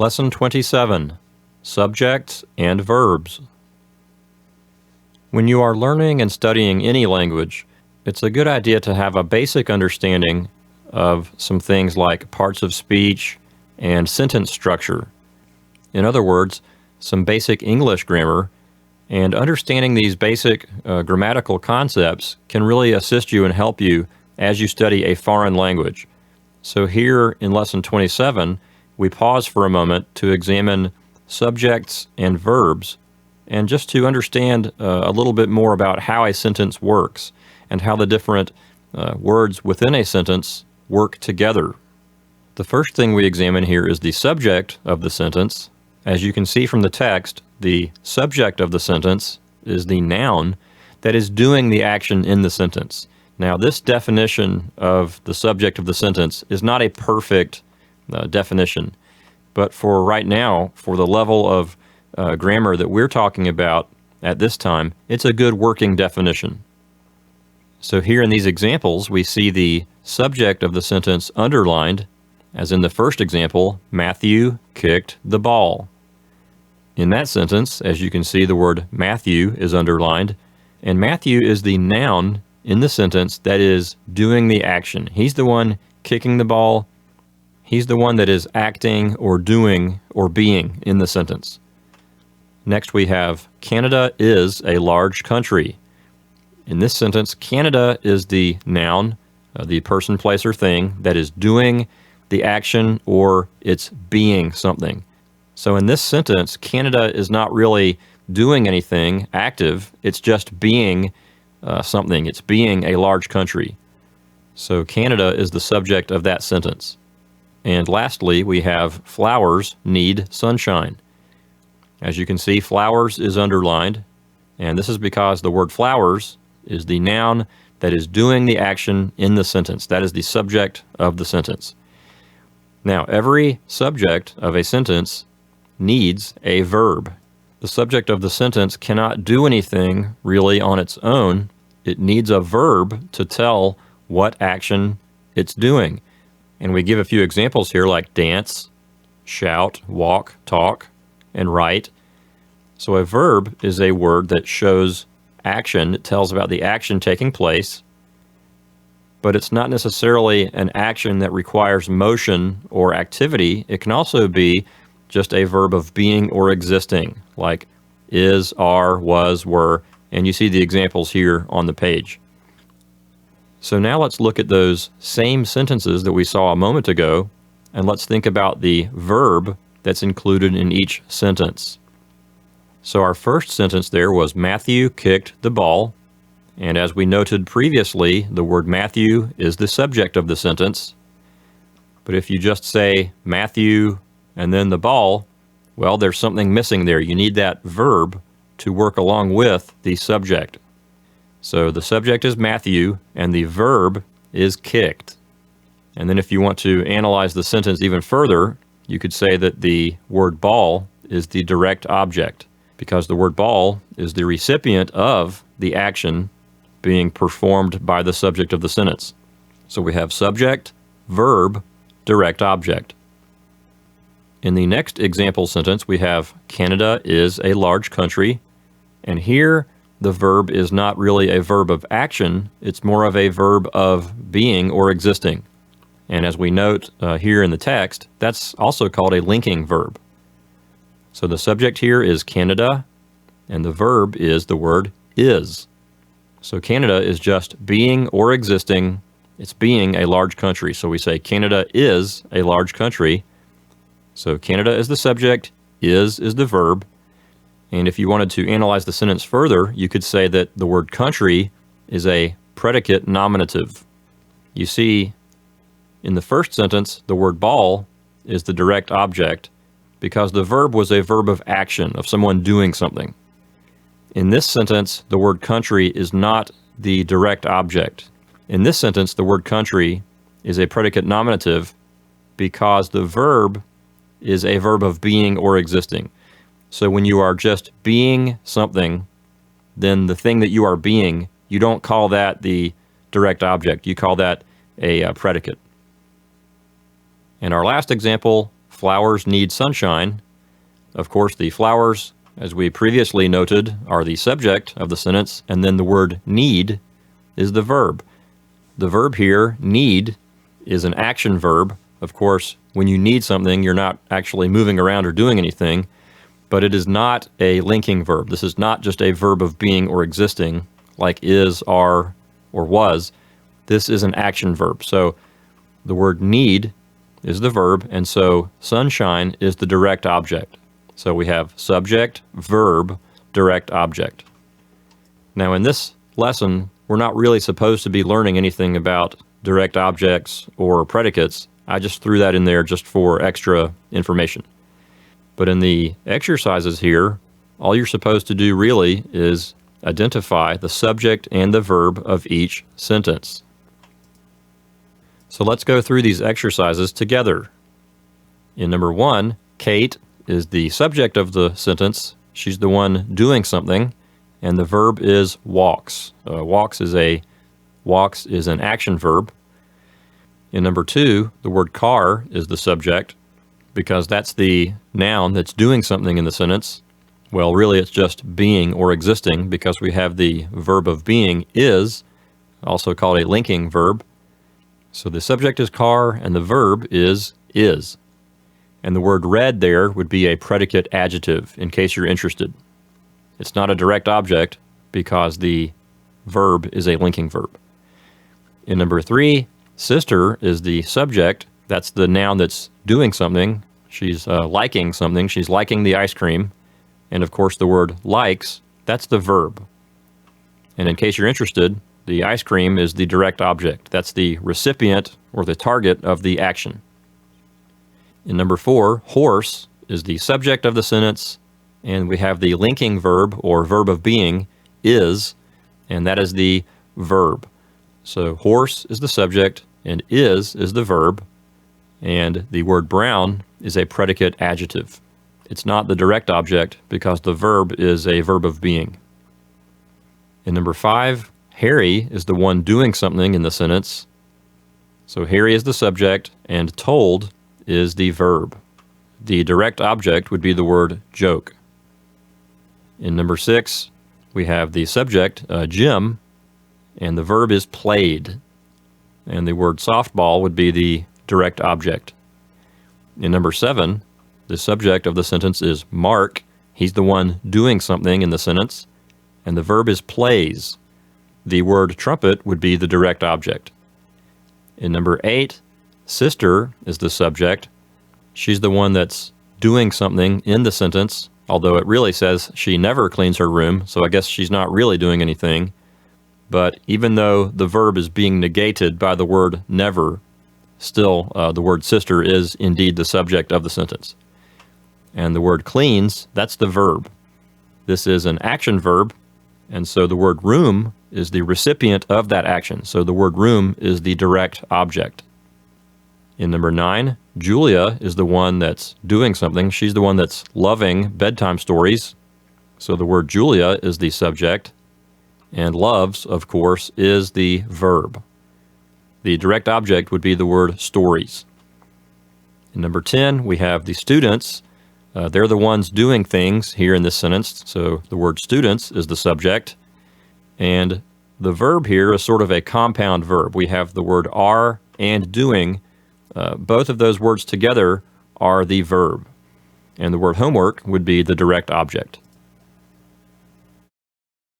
Lesson 27, Subjects and Verbs. When you are learning and studying any language, it's a good idea to have a basic understanding of some things like parts of speech and sentence structure. In other words, some basic English grammar, and understanding these basic grammatical concepts can really assist you and help you as you study a foreign language. So here in Lesson 27, we pause for a moment to examine subjects and verbs, and just to understand a little bit more about how a sentence works and how the different words within a sentence work together. The first thing we examine here is the subject of the sentence. As you can see from the text, the subject of the sentence is the noun that is doing the action in the sentence. Now, this definition of the subject of the sentence is not a perfect definition, but for right now, for the level of grammar that we're talking about at this time, it's a good working definition. So here in these examples, we see the subject of the sentence underlined, as in the first example, Matthew kicked the ball. In that sentence, as you can see, the word Matthew is underlined, and Matthew is the noun in the sentence that is doing the action. He's the one kicking the ball. He's the one that is acting or doing or being in the sentence. Next we have Canada is a large country. In this sentence, Canada is the noun, the person, place, or thing that is doing the action or it's being something. So in this sentence, Canada is not really doing anything active, it's just being something. It's being a large country. So Canada is the subject of that sentence. And lastly, we have flowers need sunshine. As you can see, flowers is underlined, and this is because the word flowers is the noun that is doing the action in the sentence. That is the subject of the sentence. Now, every subject of a sentence needs a verb. The subject of the sentence cannot do anything really on its own. It needs a verb to tell what action it's doing. And we give a few examples here like dance, shout, walk, talk, and write. So a verb is a word that shows action. It tells about the action taking place, but it's not necessarily an action that requires motion or activity. It can also be just a verb of being or existing, like is, are, was, were, and you see the examples here on the page. So now let's look at those same sentences that we saw a moment ago, and let's think about the verb that's included in each sentence. So our first sentence there was Matthew kicked the ball, and as we noted previously, the word Matthew is the subject of the sentence. But if you just say Matthew and then the ball, well, there's something missing there. You need that verb to work along with the subject. So the subject is Matthew, and the verb is kicked. And then if you want to analyze the sentence even further, you could say that the word ball is the direct object, because the word ball is the recipient of the action being performed by the subject of the sentence. So we have subject, verb, direct object. In the next example sentence, we have Canada is a large country, and here the verb is not really a verb of action, it's more of a verb of being or existing. And as we note here in the text, that's also called a linking verb. So the subject here is Canada, and the verb is the word is. So Canada is just being or existing, it's being a large country. So we say Canada is a large country. So Canada is the subject, is the verb. And if you wanted to analyze the sentence further, you could say that the word country is a predicate nominative. You see, in the first sentence, the word ball is the direct object because the verb was a verb of action, of someone doing something. In this sentence, the word country is not the direct object. In this sentence, the word country is a predicate nominative because the verb is a verb of being or existing. So when you are just being something, then the thing that you are being, you don't call that the direct object. You call that a predicate. In our last example, flowers need sunshine. Of course, the flowers, as we previously noted, are the subject of the sentence, and then the word need is the verb. The verb here, need, is an action verb. Of course, when you need something, you're not actually moving around or doing anything, but it is not a linking verb. This is not just a verb of being or existing, like is, are, or was. This is an action verb. So the word need is the verb, and so sunshine is the direct object. So we have subject, verb, direct object. Now in this lesson, we're not really supposed to be learning anything about direct objects or predicates. I just threw that in there just for extra information. But in the exercises here, all you're supposed to do really is identify the subject and the verb of each sentence. So let's go through these exercises together. In number 1, Kate is the subject of the sentence. She's the one doing something, and the verb is walks. Walks is an action verb. In number 2, the word car is the subject because that's the noun that's doing something in the sentence. Well, really it's just being or existing because we have the verb of being is, also called a linking verb. So the subject is car and the verb is. And the word red there would be a predicate adjective in case you're interested. It's not a direct object because the verb is a linking verb. In number 3, sister is the subject. That's the noun that's doing something. She's liking something. She's liking the ice cream. And of course the word likes, that's the verb. And in case you're interested, the ice cream is the direct object. That's the recipient or the target of the action. In number 4, horse is the subject of the sentence, and we have the linking verb or verb of being is, and that is the verb. So horse is the subject and is the verb, and the word brown is a predicate adjective. It's not the direct object because the verb is a verb of being. In number 5, Harry is the one doing something in the sentence. So Harry is the subject and told is the verb. The direct object would be the word joke. In number 6, we have the subject, Jim, and the verb is played. And the word softball would be the direct object. In number 7, the subject of the sentence is Mark. He's the one doing something in the sentence, and the verb is plays. The word trumpet would be the direct object. In number 8, sister is the subject. She's the one that's doing something in the sentence, although it really says she never cleans her room, so I guess she's not really doing anything. But even though the verb is being negated by the word never, still the word sister is indeed the subject of the sentence. And the word cleans, that's the verb. This is an action verb, and so the word room is the recipient of that action. So the word room is the direct object. In number 9, Julia is the one that's doing something. She's the one that's loving bedtime stories. So the word Julia is the subject, and loves, of course, is the verb. The direct object would be the word stories. In number 10, we have the students. They're the ones doing things here in this sentence. So the word students is the subject. And the verb here is sort of a compound verb. We have the word are and doing. Both of those words together are the verb. And the word homework would be the direct object.